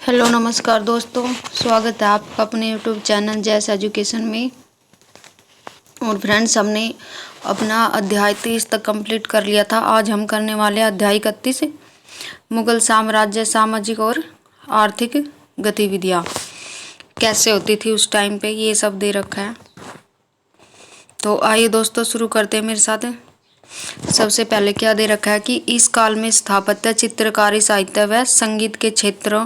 Hello नमस्कार दोस्तों, स्वागत है आपका अपने यूट्यूब चैनल जैस एजुकेशन में। और फ्रेंड्स, हमने अपना अध्याय 30 तक कंप्लीट कर लिया था। आज हम करने वाले अध्याय 31, मुगल साम्राज्य सामाजिक और आर्थिक गतिविधियाँ कैसे होती थी उस टाइम पे, ये सब दे रखा है। तो आइए दोस्तों शुरू करते हैं मेरे साथ। सबसे पहले क्या दे रखा है कि इस काल में स्थापत्य, चित्रकारी, साहित्य व संगीत के क्षेत्रों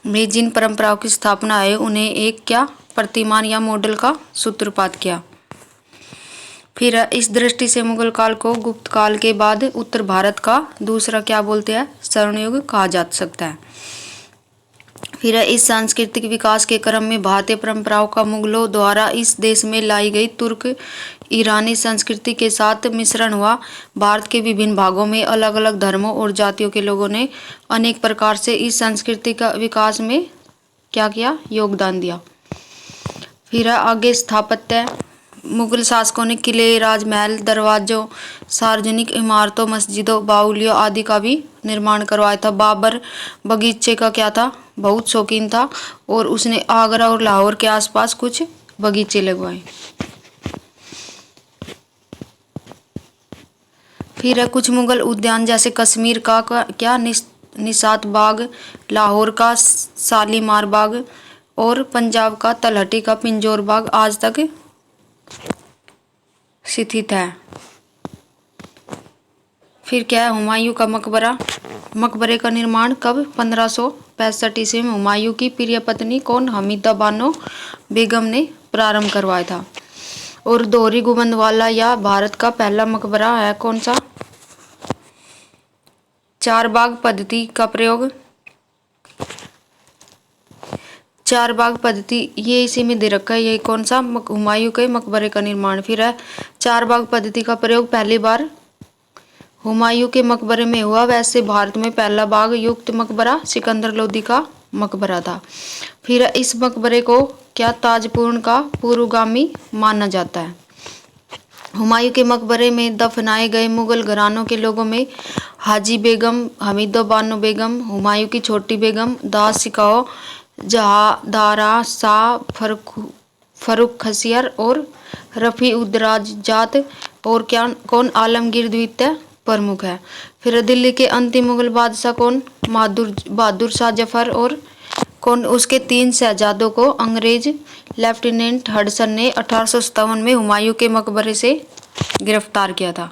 में जिन परंपराओं की स्थापना है उन्हें एक क्या प्रतिमान या मॉडल का सूत्रपात किया। फिर इस दृष्टि से मुगल काल को गुप्त काल के बाद उत्तर भारत का दूसरा क्या बोलते हैं स्वर्णयुग कहा जा सकता है। फिर इस सांस्कृतिक विकास के क्रम में भारतीय परंपराओं का मुगलों द्वारा इस देश में लाई गई तुर्क ईरानी संस्कृति के साथ मिश्रण हुआ। भारत के विभिन्न भागों में अलग अलग धर्मों और जातियों के लोगों ने अनेक प्रकार से इस संस्कृति का विकास में क्या किया, योगदान दिया। फिर आगे स्थापत्य, मुगल शासकों ने किले, राजमहल, दरवाजों, सार्वजनिक इमारतों, मस्जिदों, बावलियों आदि का भी निर्माण करवाया था। बाबर बगीचे का क्या था, बहुत शौकीन था और उसने आगरा और लाहौर के आसपास कुछ बगीचे लगवाए। फिर कुछ मुगल उद्यान जैसे कश्मीर का क्या निशात बाग, लाहौर का शालीमार बाग और पंजाब का तलहटी का पिंजौर बाग आज तक स्थित है। फिर क्या है, हुमायूं का मकबरा। मकबरे का निर्माण कब, 1565 ईस्वी में हुमायूं की प्रिय पत्नी कौन, हमीदा बानो बेगम ने प्रारंभ करवाया था। और दोहरी गुंबद वाला या भारत का पहला मकबरा है कौन सा, चार बाग पद्धति का प्रयोग। चार बाग पद्धति ये इसी में दे रखा है, ये कौन सा, हुमायूं के मकबरे का निर्माण। फिर है चार बाग पद्धति का प्रयोग पहली बार हुमायूं के मकबरे में हुआ। वैसे भारत में पहला बाग युक्त मकबरा सिकंदर लोदी का मकबरा था। फिर इस मकबरे को क्या ताजपूर्ण का पूर्वगामी माना जाता है। हुमायूं के मकबरे में दफनाए गए मुगल घरानों के लोगों में हाजी बेगम, हमीदा बानो बेगम, हुमायूं की छोटी बेगम, दास शिकाओ, जहादारा शाह, फरुख खसियर और रफी उद्दराजात और क्या कौन आलमगीर द्वितीय प्रमुख है। फिर दिल्ली के अंतिम मुगल बादशाह कौन, बहादुर शाह जफर और कौन, उसके 3 शहजादों को अंग्रेज लेफ्टिनेंट हडसन ने 1857 में हुमायूं के मकबरे से गिरफ्तार किया था।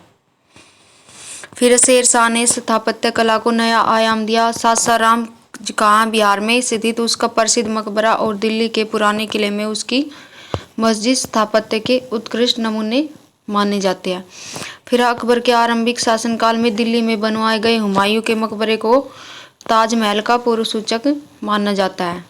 फिर शेर शाह ने स्थापत्य कला को नया आयाम दिया। सासाराम कहाँ, बिहार में स्थित उसका प्रसिद्ध मकबरा और दिल्ली के पुराने किले में उसकी मस्जिद स्थापत्य के उत्कृष्ट नमूने माने जाते हैं। फिर अकबर के आरंभिक शासनकाल में दिल्ली में बनवाए गए हुमायूं के मकबरे को ताजमहल का पूर्व सूचक माना जाता है।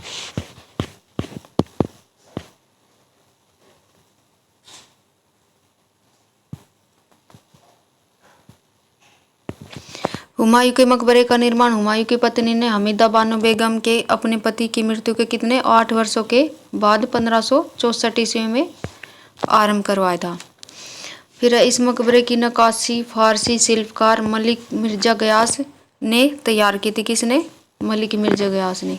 हुमायूं के मकबरे का निर्माण हुमायूं की पत्नी ने हमीदा बानो बेगम के अपने पति की मृत्यु के कितने 8 वर्षों के बाद 1564 ईस्वी में आरंभ करवाया था। फिर इस मकबरे की नक्काशी फारसी शिल्पकार मलिक मिर्जा गयास ने तैयार की थी। किसने, मलिक मिर्जा गयास ने।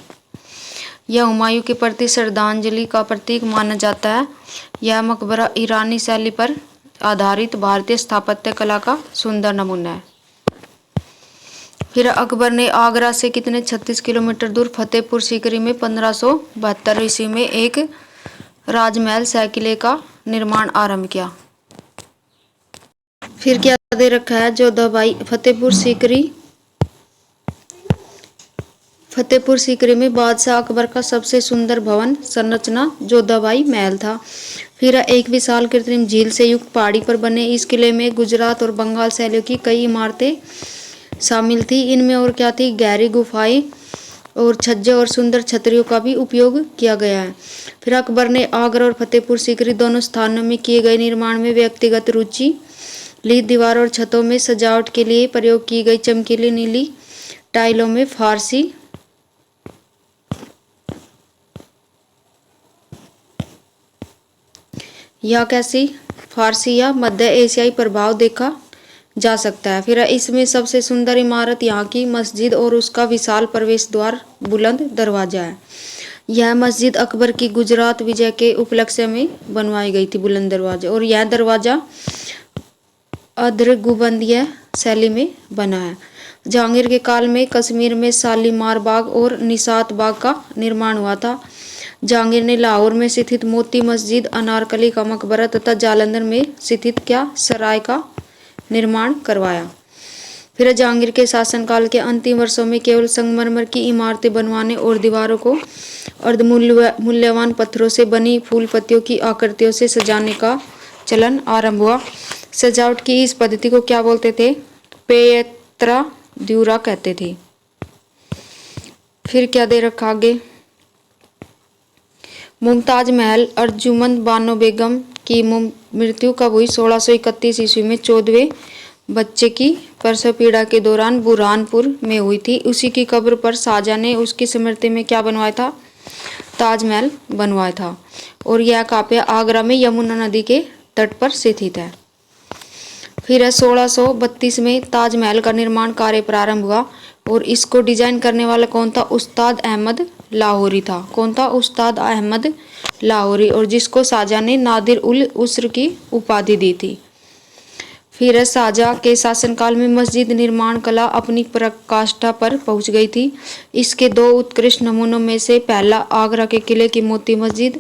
यह हुमायूं के प्रति श्रद्धांजलि का प्रतीक माना जाता है। यह मकबरा ईरानी शैली पर आधारित भारतीय स्थापत्य कला का सुंदर नमूना है। फिर अकबर ने आगरा से कितने 36 किलोमीटर दूर फतेहपुर सीकरी में 1572 ईस्वी में एक राजमहल सह किले का निर्माण आरंभ किया। फिर क्या दे रखा है, जोधाबाई फतेहपुर सीकरी में बादशाह अकबर का सबसे सुंदर भवन संरचना जोधाबाई महल था। फिर एक विशाल कृत्रिम झील से युक्त पहाड़ी पर बने इस किले में गुजरात और बंगाल शैलियों की कई इमारतें शामिल थी। इनमें और क्या थी, गहरी गुफाएं और छज्जे और सुंदर छतरियों का भी उपयोग किया गया है। फिर अकबर ने आगरा और फतेहपुर सीकरी दोनों स्थानों में किए गए निर्माण में व्यक्तिगत रुचि ली। दीवारों और छतों में सजावट के लिए प्रयोग की गई चमकीली नीली टाइलों में फारसी या कैसी फारसी या मध्य एशियाई प्रभाव देखा जा सकता है। फिर इसमें सबसे सुंदर इमारत यहाँ की मस्जिद और उसका विशाल प्रवेश द्वार बुलंद दरवाजा है। यह मस्जिद अकबर की गुजरात विजय के उपलक्ष्य में बनवाई गई थी, बुलंद दरवाजा। और यह दरवाजा अर्धगुंबदीय शैली में बना है। जहांगीर के काल में कश्मीर में शालीमार बाग और निशात बाग का निर्माण हुआ था। जहांगीर ने लाहौर में स्थित मोती मस्जिद, अनारकली का मकबरा तथा जालंधर में स्थित क्या सराय का निर्माण करवाया। फिर जहांगीर के शासनकाल के अंतिम वर्षों में केवल संगमरमर की इमारतें बनवाने और दीवारों को अर्धमूल्यवान पत्थरों से बनी फूल पत्तियों की आकृतियों से सजाने का चलन आरंभ हुआ। सजावट की इस पद्धति को क्या बोलते थे? पेत्रा द्यूरा कहते थे। फिर क्या दे रखा आगे? मुमताज महल अर्जुमंद बानो बेगम की मृत्यु कब हुई? 1631 ईस्वी में 14वें बच्चे की प्रसव पीड़ा के दौरान बुरहानपुर में हुई थी। उसी की कब्र पर शाहजहां ने उसकी स्मृति में क्या बनवाया था? ताजमहल बनवाया था। और यह कहाँ पे? आगरा में यमुना नदी के तट पर स्थित है। फिर 1632 में ताजमहल का निर्माण कार्य प्रारंभ हुआ और इसको डिजाइन करने वाला कौन था? उस्ताद अहमद लाहौरी था। कौन था? उस्ताद अहमद लाहौरी, और जिसको शाहजहां ने नादिर उल उसर की उपाधि दी थी। फिर शाहजहां के शासनकाल में मस्जिद निर्माण कला अपनी पराकाष्ठा पर पहुंच गई थी। इसके दो उत्कृष्ट नमूनों में से पहला आगरा के किले की मोती मस्जिद,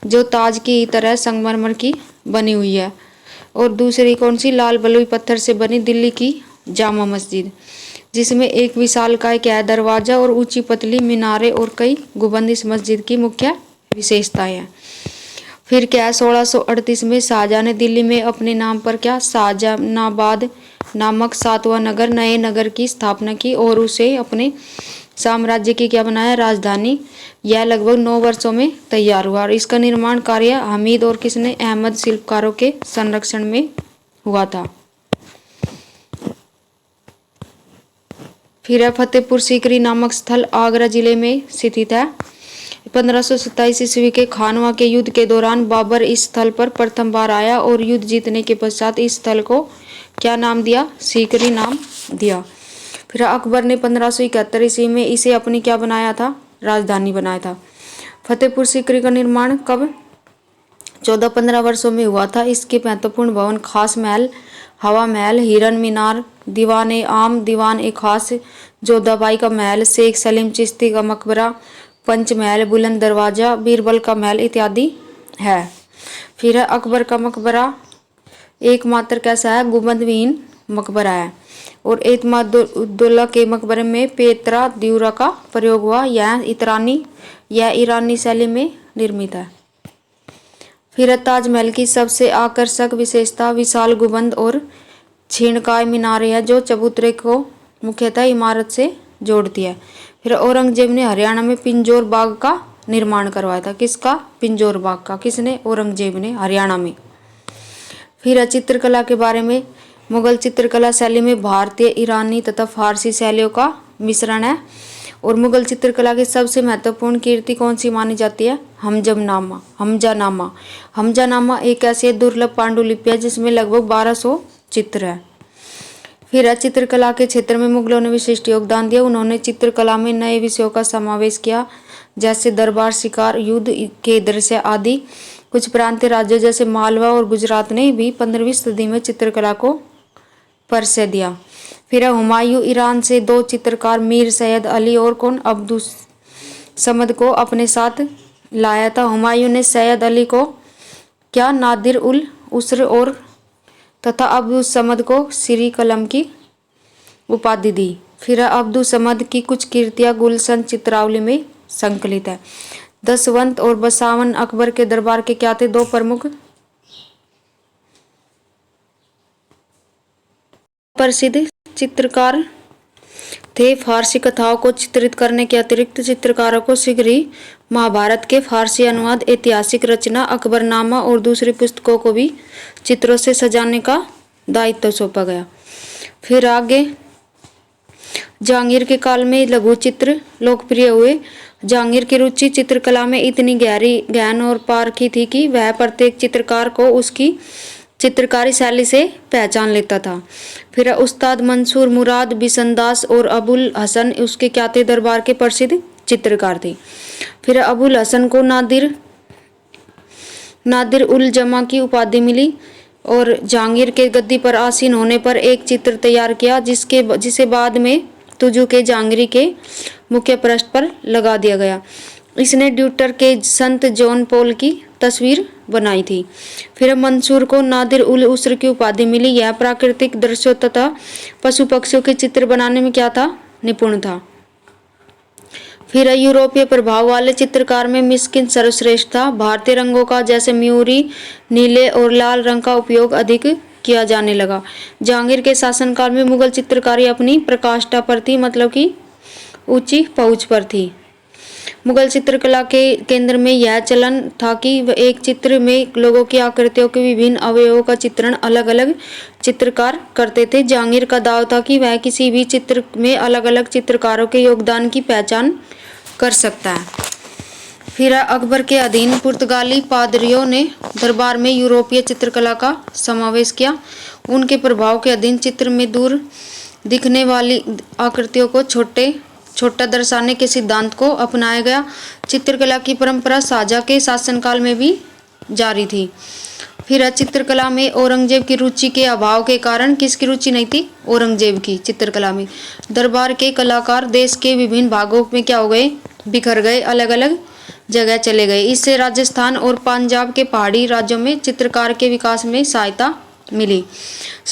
जो ताज की तरह संगमरमर की बनी हुई है, और दूसरी कौन सी? लाल बलुई पत्थर से बनी दिल्ली की जामा मस्जिद, जिसमें एक विशालकाय क्या दरवाजा और ऊंची पतली मीनारें और कई गुंबद इस मस्जिद की मुख्य विशेषताएं हैं। फिर क्या? 1638 में शाहजहां ने दिल्ली में अपने नाम पर क्या शाहजहानाबाद नामक 7वां नगर, नए नगर की स्थापना की और उसे अपने साम्राज्य की क्या बनाया? राजधानी। यह लगभग 9 वर्षों में तैयार हुआ और इसका निर्माण कार्य हमीद और किसने? अहमद शिल्पकारों के संरक्षण में हुआ था। फिर फतेहपुर सीकरी नामक स्थल आगरा जिले में स्थित है। 1527 ईस्वी के खानवा के युद्ध के दौरान बाबर इस स्थल पर प्रथम बार आया और युद्ध जीतने के पश्चात इस स्थल को क्या नाम दिया? सीकरी नाम दिया। फिर अकबर ने 1571 ईस्वी में इसे अपनी क्या बनाया था? राजधानी बनाया था। फतेहपुर सीकरी का निर्माण कब? 14-15 वर्षों में हुआ था। इसके महत्वपूर्ण भवन खास महल, हवा महल, हिरन मीनार, दीवान ए आम, दीवान ए खास, जोधाबाई का महल, शेख सलीम चिश्ती का मकबरा, पंचमहल, बुलंद दरवाजा, बीरबल का महल इत्यादि है। फिर है अकबर का मकबरा एकमात्र कैसा है? गुंबदविहीन मकबरा है। और एतमादुद्दौला के मकबरे में पेत्रा द्यूरा का प्रयोग हुआ। यह ईरानी शैली में निर्मित है। फिर ताजमहल की सबसे आकर्षक विशेषता विशाल गुंबद और छीणकाय मीनारें हैं, जो चबूतरे को मुख्यतः इमारत से जोड़ती है। फिर औरंगजेब ने हरियाणा में पिंजौर बाग का निर्माण करवाया था। किसका? पिंजौर बाग का। किसने? औरंगजेब ने, हरियाणा में। फिर चित्रकला के बारे में, मुगल चित्रकला शैली में भारतीय, ईरानी तथा फारसी शैलियों का मिश्रण है। और मुगल चित्रकला की सबसे महत्वपूर्ण कृति कौन सी मानी जाती है? हमजानामा एक ऐसी दुर्लभ पांडुलिपि है जिसमें लगभग 1200 चित्र है। फिर चित्रकला के क्षेत्र में मुगलों ने विशिष्ट योगदान दिया। उन्होंने चित्रकला में नए विषयों का समावेश किया, जैसे दरबार, शिकार, युद्ध के दृश्य आदि। कुछ प्रांतीय राज्यों जैसे मालवा और गुजरात ने भी 15वीं सदी में चित्रकला को परिचय दिया। फिर हुमायूं ईरान से 2 चित्रकार मीर सैयद अली और कौन? अब्दुस समद को अपने साथ लाया था। हुमायूं ने सैयद अली को क्या? नादिर उल उसर और तथा अब्दुस समद को श्री कलम की उपाधि दी। फिर अब्दुस समद की कुछ कृतियां गुलशन चित्रावली में संकलित है। दसवंत और बसावन अकबर के दरबार के क्या थे? 2 प्रमुख प्रसिद्ध चित्रकार थे। फारसी कथाओं को चित्रित करने के अतिरिक्त चित्रकारों को शीघ्र ही महाभारत के फारसी अनुवाद, ऐतिहासिक रचना, अकबरनामा और दूसरी पुस्तकों को भी चित्रों से सजाने का दायित्व सौंपा गया। फिर आगे जहांगीर के काल में लघु चित्र लोकप्रिय हुए। जहांगीर की रुचि चित्रकला में इतनी गहन और पारखी थी कि वह प्रत्येक चित्रकार को उसकी चित्रकारी शैली से पहचान लेता था। फिर उस्ताद मंसूर मुराद, बिसनदास और अबुल हसन उसके क्या थे, दरबार के प्रसिद्ध चित्रकार थे। फिर अबुल हसन को नादिर उल जमा की उपाधि मिली और जहांगीर के गद्दी पर आसीन होने पर एक चित्र तैयार किया जिसे बाद में तुजू के जहांगीरी के मुख्य पृष्ठ पर लगा दिया गया। इसने ड्यूटर के संत जॉन पॉल की तस्वीर बनाई थी। फिर मंसूर को नादिर उल उसर की उपाधि मिली। यह प्राकृतिक दृश्यों तथा पशु पक्षियों के चित्र बनाने में क्या था, निपुण था। फिर यूरोपीय प्रभाव वाले चित्रकार में मिस्किन सर्वश्रेष्ठ था। भारतीय रंगों का जैसे मयूरी, नीले और लाल रंग का उपयोग अधिक किया जाने लगा। जहांगीर के शासनकाल में मुगल चित्रकारी अपनी प्रकाष्ठा पर थी, मतलब कि ऊंची पहुंच पर थी। मुगल चित्रकला के केंद्र में यह चलन था कि वह एक चित्र में लोगों की आकृतियों के विभिन्न अवयवों का चित्रण अलग अलग चित्रकार करते थे। जहांगीर का दावा था कि वह किसी भी चित्र में अलग अलग चित्रकारों के योगदान की पहचान कर सकता है। फिर अकबर के अधीन पुर्तगाली पादरियों ने दरबार में यूरोपीय चित्रकला का समावेश किया। उनके प्रभाव के अधीन चित्र में दूर दिखने वाली आकृतियों को छोटा दर्शाने के सिद्धांत को अपनाया गया। चित्रकला की परंपरा शाहजहां के शासनकाल में भी जारी थी। फिर चित्रकला में औरंगजेब की रुचि के अभाव के कारण, किसकी रुचि नहीं थी, औरंगजेब की चित्रकला में, दरबार के कलाकार देश के विभिन्न भागों में क्या हो गए, बिखर गए, अलग अलग जगह चले गए। इससे राजस्थान और पंजाब के पहाड़ी राज्यों में चित्रकार के विकास में सहायता मिली।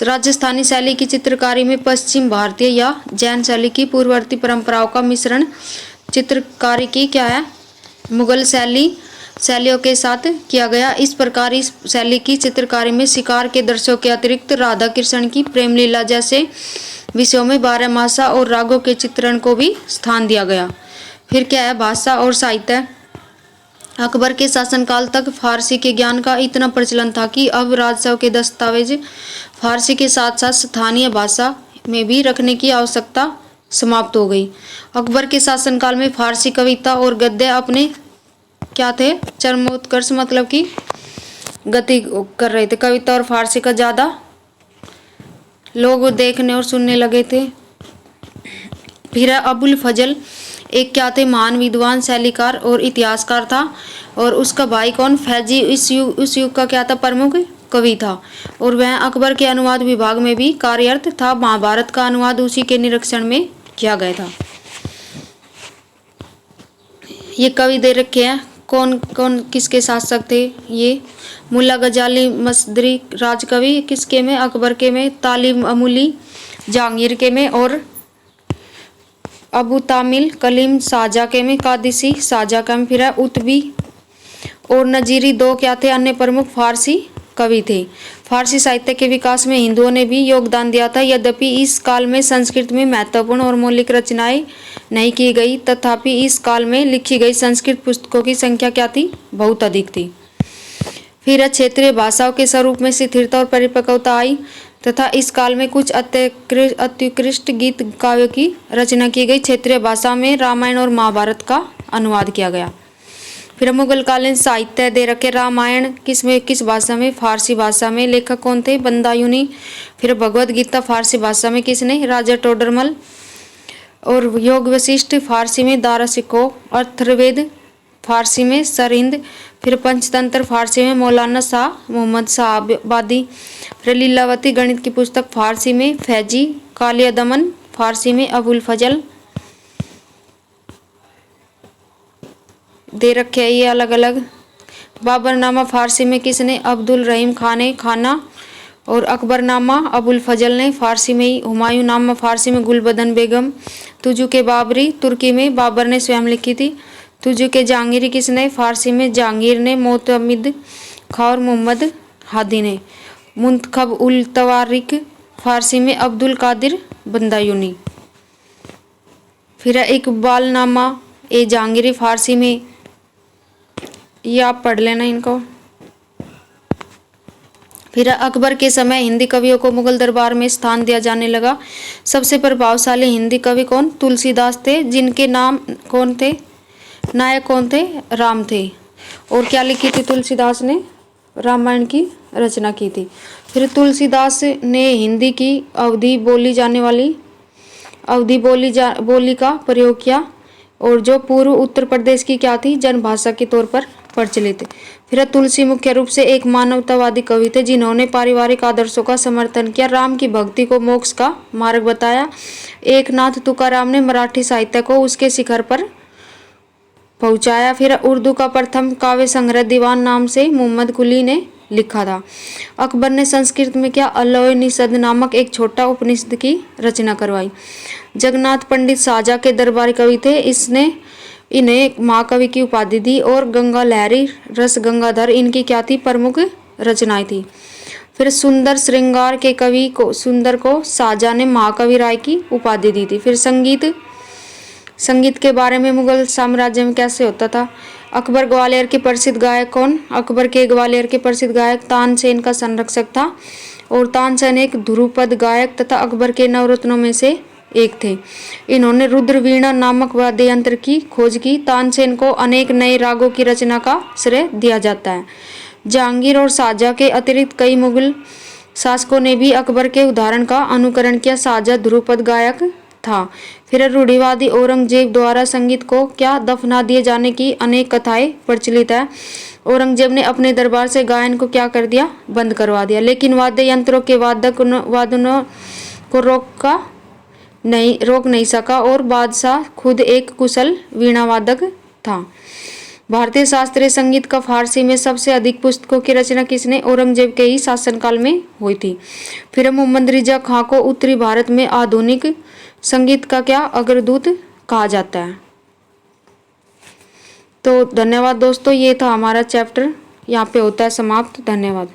राजस्थानी शैली की चित्रकारी में पश्चिम भारतीय या जैन शैली की पूर्ववर्ती परंपराओं का मिश्रण चित्रकारी की क्या है, मुगल शैलियों के साथ किया गया। इस प्रकार इस शैली की चित्रकारी में शिकार के दृश्यों के अतिरिक्त राधा कृष्ण की प्रेम लीला जैसे विषयों में बारहमासा और रागों के चित्रण को भी स्थान दिया गया। फिर क्या है, भाषा और साहित्य। अकबर के शासनकाल तक फारसी के ज्ञान का इतना प्रचलन था कि अब राजस्व के दस्तावेज फारसी के साथ साथ स्थानीय भाषा में भी रखने की आवश्यकता समाप्त हो गई। अकबर के शासनकाल में फारसी कविता और गद्य अपने क्या थे, चरमोत्कर्ष, मतलब कि गति कर रहे थे। कविता और फारसी का ज़्यादा लोग देखने और सुनने लगे थे। फिर अबुल फजल एक क्या थे, महान विद्वान, शैलीकार और इतिहासकार था। और उसका भाई कौन, फैजी, उस युग का क्या था, प्रमुख कवि था। और वह अकबर के अनुवाद विभाग में भी कार्यरत था। महाभारत का अनुवाद उसी के निरीक्षण में किया गया था। ये कवि दे रखे हैं, कौन कौन किसके शासक थे। ये मुल्ला गजाली मसदरी राजकवि किसके में, अकबर के में, तालिब अमूली जहांगीर के में, और अबू तामिल कलीम शाहजहां के में, कादिसी शाहजहां का में। फिर उत्बी और नजीरी दो क्या थे, अन्य प्रमुख फारसी कवि थे। फारसी साहित्य के विकास में हिंदुओं ने भी योगदान दिया था। यद्यपि इस काल में संस्कृत में महत्वपूर्ण और मौलिक रचनाएं नहीं की गई, तथापि इस काल में लिखी गई संस्कृत पुस्तकों की संख्या क्या थी, बहुत अधिक थी। फिर क्षेत्रीय भाषाओं के स्वरूप में स्थिरता और परिपक्वता आई तथा इस काल में कुछ अत्युत्कृष्ट गीत काव्यों की रचना की गई। क्षेत्रीय भाषा में रामायण और महाभारत का अनुवाद किया गया। फिर मुगल कालीन साहित्य दे रखे, रामायण किस भाषा में, फारसी भाषा में। लेखक कौन थे, बंदायूनी। फिर भगवद गीता फारसी भाषा में किसने, राजा टोडरमल। और योग वशिष्ठ फारसी में दारासिको। अर्थवेद फारसी में सरहिंद। फिर पंचतंत्र फारसी में मौलाना शाह मोहम्मद साहबादी। फिर लीलावती गणित की पुस्तक फारसी में फैजी। कालिया दमन फारसी में अबुल फजल दे रखे हैं ये अलग अलग। बाबरनामा फारसी में किसने, अब्दुल रहीम खान ने खाना। और अकबरनामा अबुल फजल ने फारसी में ही। हुमायूं नामा फारसी में गुलबदन बेगम। तुजू के बाबरी तुर्की में बाबर ने स्वयं लिखी थी। तुजू के जहांगीरी किसने, फारसी में जहांगीर ने। मोतमिद खां और मोहम्मद हादी ने। मुंतखब उल तवारिक फारसी में अब्दुल कादिर बंदायूनी। फिर इकबालनामा ए जहांगीरी फारसी में, ये आप पढ़ लेना इनको। फिर अकबर के समय हिंदी कवियों को मुगल दरबार में स्थान दिया जाने लगा। सबसे प्रभावशाली हिंदी कवि कौन, तुलसीदास थे, जिनके नाम कौन थे, नायक कौन थे, राम थे। और क्या लिखी थी तुलसीदास ने, रामायण की रचना की थी। फिर तुलसीदास ने हिंदी की बोली का प्रयोग किया और जो पूर्व उत्तर प्रदेश की क्या थी, जनभाषा के तौर पर प्रचलित। फिर तुलसी मुख्य रूप से एक मानवतावादी कवि थे जिन्होंने पारिवारिक आदर्शों का समर्थन किया, राम की भक्ति को मोक्ष का मार्ग बताया। एकनाथ तुकाराम ने मराठी साहित्य को उसके शिखर पर पहुंचाया। फिर उर्दू का प्रथम काव्य संग्रह दीवान नाम से मोहम्मद कुली ने लिखा था। अकबर ने संस्कृत में क्या अल्लोय निषद नामक एक छोटा उपनिषद की रचना करवाई। जगन्नाथ पंडित शाहजहाँ के दरबारी कवि थे, इसने इन्हें महाकवि की उपाधि दी और गंगा लहरी, रस गंगाधर इनकी क्या थी, प्रमुख रचनाएं थी। फिर सुंदर श्रृंगार के कवि को सुंदर को शाहजहाँ ने महाकवि राय की उपाधि दी थी। फिर संगीत के बारे में मुगल साम्राज्य में कैसे होता था। अकबर ग्वालियर के प्रसिद्ध गायक कौन? अकबर के ग्वालियर के प्रसिद्ध गायक तानसेन का संरक्षक था और तानसेन एक ध्रुपद गायक तथा अकबर के नवरत्नों में से एक थे। इन्होंने रुद्र वीणा नामक वाद्य यंत्र की खोज की। तानसेन को अनेक नए रागों की रचना का श्रेय दिया जाता है। जहांगीर और शाहजहाँ के अतिरिक्त कई मुगल शासकों ने भी अकबर के उदाहरण का अनुकरण किया। शाहजहाँ ध्रुपद गायक था। फिर रूढ़िवादी औरंगजेब द्वारा संगीत को क्या दफना दिए जाने की अनेक कथाएं प्रचलित है। औरंगजेब ने अपने दरबार से गायन को क्या कर दिया, बंद करवा दिया, लेकिन वाद्य यंत्रों के वादनों को रोक नहीं सका और बादशाह खुद एक कुशल वीणावादक था। भारतीय शास्त्रीय संगीत का फारसी में सबसे अधिक पुस्तकों की रचना किसने? औरंगजेब के ही शासनकाल में हुई थी। फिर मोहम्मद रिजा खां को उत्तरी भारत में आधुनिक संगीत का क्या अग्रदूत कहा जाता है। तो धन्यवाद दोस्तों, ये था हमारा चैप्टर, यहाँ पे होता है समाप्त। धन्यवाद।